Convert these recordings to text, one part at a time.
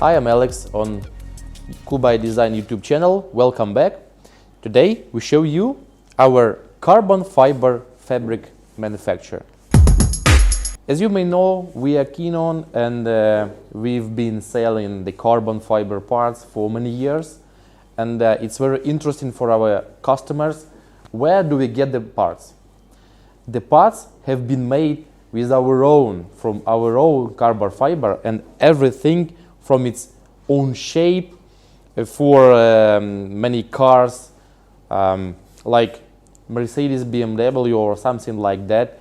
Hi, I'm Alex on Kubay Design YouTube channel. Welcome back. Today we show you our carbon fiber fabric manufacture. As you may know, we are keen on and we've been selling the carbon fiber parts for many years, and it's very interesting for our customers. Where do we get the parts? The parts have been made with from our own carbon fiber, and everything from its own shape for many cars like Mercedes, BMW or something like that.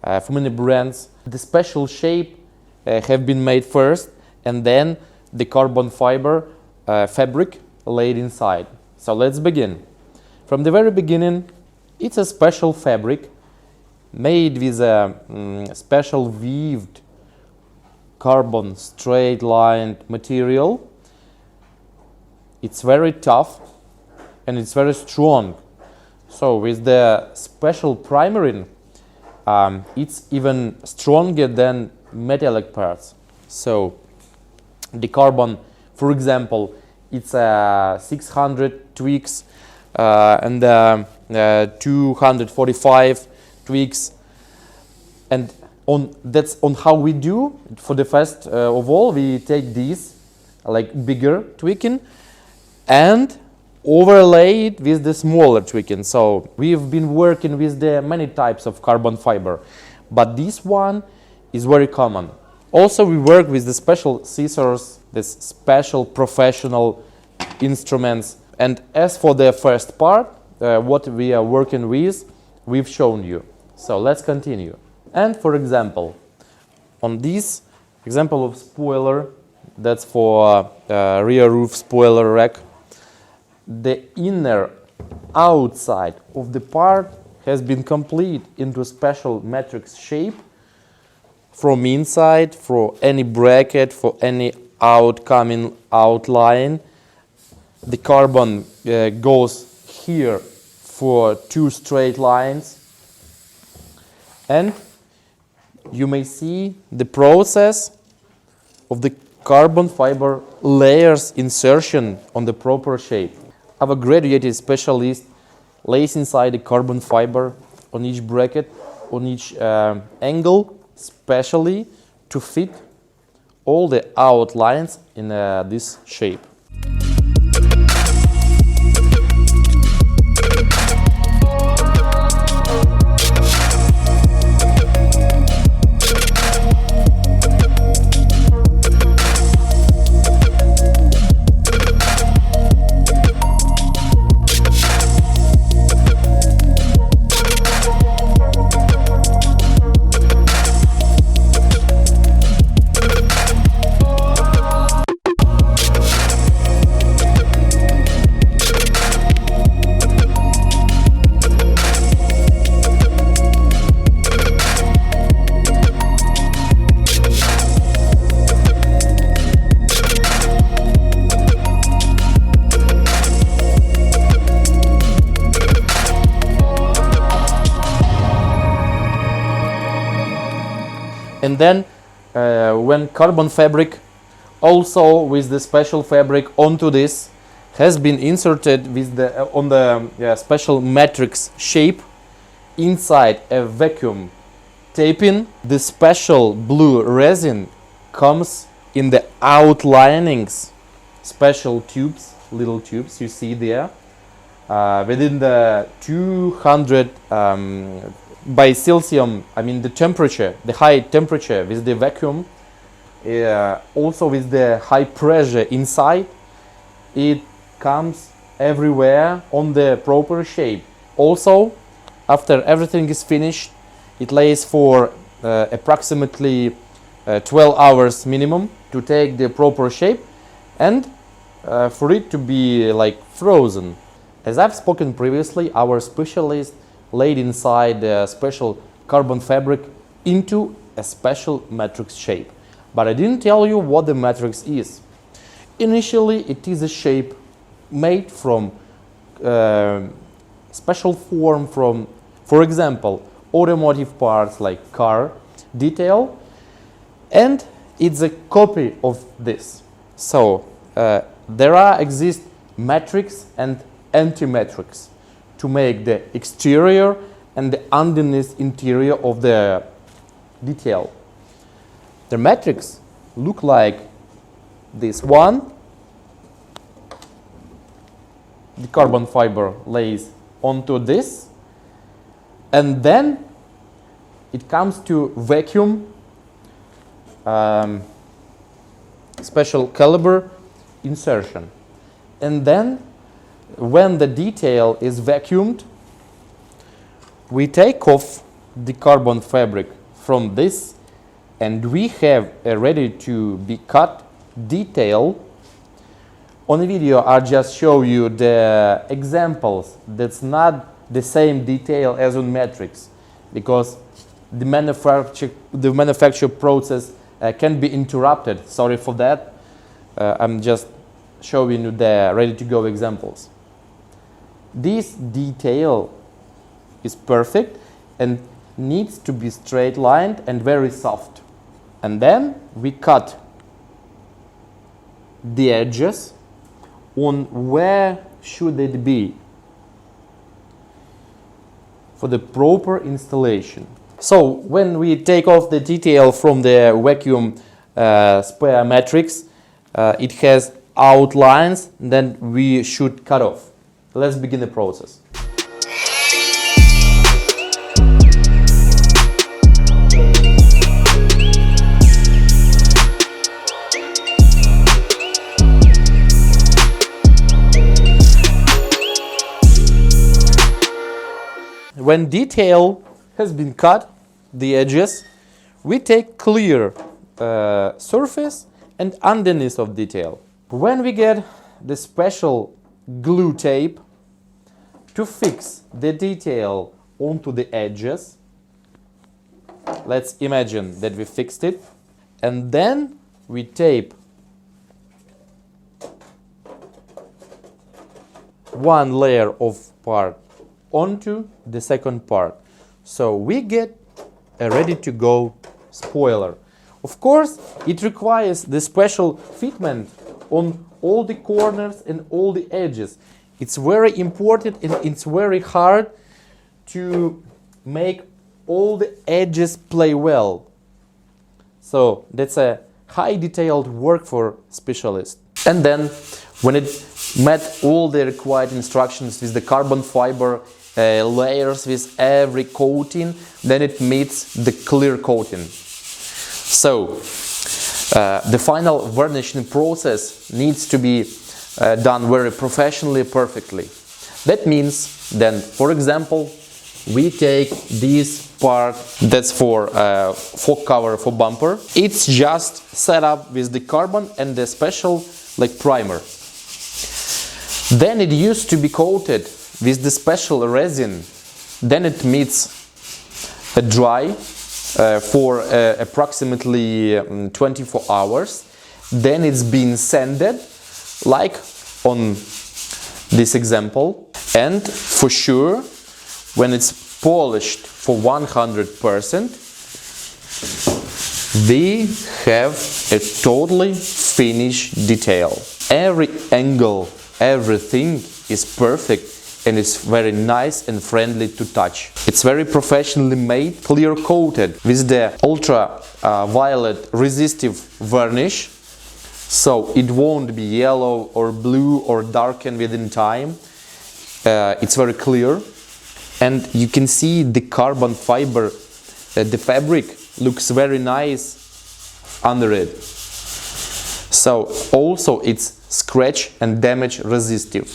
For many brands, the special shape have been made first, and then the carbon fiber fabric laid inside. So let's begin. From the very beginning, it's a special fabric made with a special weaved carbon straight lined material. It's very tough and it's very strong. So with the special primering, it's even stronger than metallic parts. So the carbon, for example, it's 600 tweaks and 245 tweaks, and that's on how we do. For the first of all, we take these like bigger tweaking and overlay it with the smaller tweaking. So we've been working with the many types of carbon fiber, but this one is very common. Also, we work with the special scissors, this special professional instruments. And as for the first part, what we are working with, we've shown you. So let's continue. And for example, on this example of spoiler, that's for rear roof spoiler rack, the inner outside of the part has been complete into a special matrix shape from inside, for any bracket, for any outcoming outline. The carbon goes here for two straight lines, and you may see the process of the carbon fiber layers insertion on the proper shape. Our graduated specialist lays inside the carbon fiber on each bracket, on each angle, specially to fit all the outlines in this shape. And then when carbon fabric, also with the special fabric onto this, has been inserted with on the special matrix shape inside a vacuum taping, the special blue resin comes in the outlinings, special tubes, little tubes you see there, within the 200 by Celsius, I mean the temperature, the high temperature with the vacuum, also with the high pressure inside, it comes everywhere on the proper shape. Also, after everything is finished, it lays for approximately 12 hours minimum to take the proper shape and for it to be like frozen. As I've spoken previously, our specialist laid inside the special carbon fabric into a special matrix shape. But I didn't tell you what the matrix is. Initially, it is a shape made from special form from, for example, automotive parts like car detail, and it's a copy of this. So there exist matrix and anti-matrix to make the exterior and the underneath interior of the detail. The matrix look like this one. The carbon fiber lays onto this, and then it comes to vacuum special caliber insertion. And then when the detail is vacuumed, we take off the carbon fabric from this, and we have a ready to be cut detail. On the video I just show you the examples that's not the same detail as on matrix, because the manufacture process can be interrupted. Sorry for that. I'm just showing you the ready to go examples. This detail is perfect and needs to be straight lined and very soft. And then we cut the edges on where should it be for the proper installation. So when we take off the detail from the vacuum spare matrix, it has outlines that we should cut off. Let's begin the process. When detail has been cut, the edges, we take clear surface and underneath of detail. When we get the special glue tape to fix the detail onto the edges, let's imagine that we fixed it, and then we tape one layer of part onto the second part. So we get a ready to go spoiler. Of course, it requires the special fitment on all the corners and all the edges. It's very important and it's very hard to make all the edges play well. So that's a high detailed work for specialists. And then when it met all the required instructions with the carbon fiber layers with every coating, then it meets the clear coating. So the final varnishing process needs to be done very professionally, perfectly. That means then, for example, we take this part that's for fork cover for bumper. It's just set up with the carbon and the special like primer. Then it used to be coated with the special resin. Then it meets a dry for approximately 24 hours. Then it's been sanded like on this example, and for sure when it's polished for 100%, we have a totally finished detail. Every angle, everything is perfect, and it's very nice and friendly to touch. It's very professionally made, clear coated with the ultra violet resistive varnish, so it won't be yellow or blue or darken within time. It's very clear, and you can see the carbon fiber, the fabric looks very nice under it. So also it's scratch and damage resistive.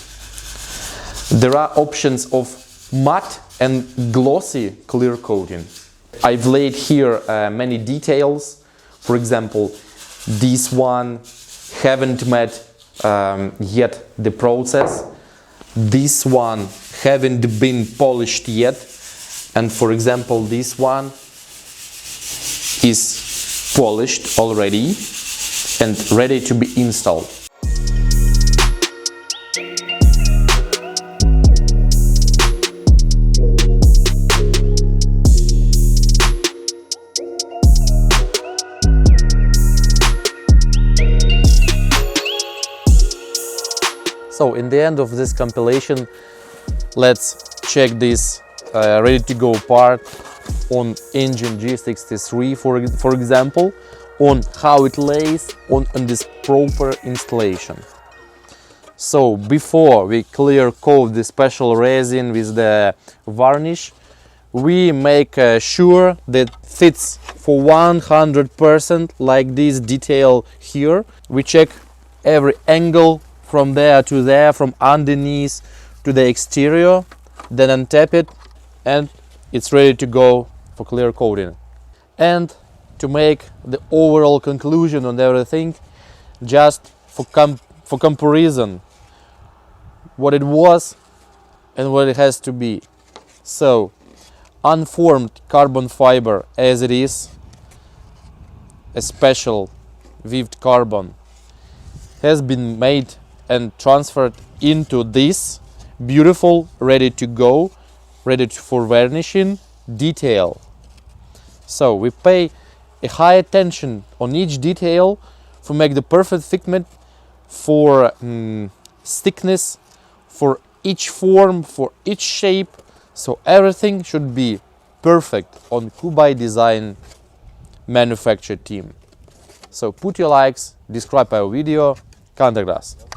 There are options of matte and glossy clear coating. I've laid here many details. For example, this one haven't met yet the process. This one haven't been polished yet. And for example, this one is polished already and ready to be installed. So in the end of this compilation, let's check this ready-to-go part on engine G63 for example, on how it lays on this proper installation. So before we clear coat the special resin with the varnish, we make sure that fits for 100% like this detail here. We check every angle from there to there, from underneath to the exterior, then untap it, and it's ready to go for clear coating. And to make the overall conclusion on everything, just for comparison, what it was and what it has to be. So, unformed carbon fiber as it is, a special weaved carbon, has been made and transferred into this beautiful, ready to go, for vernishing detail. So we pay a high attention on each detail to make the perfect fitment for thickness, for each form, for each shape. So everything should be perfect on Kubay Design manufacture team. So put your likes, describe our video, contact us.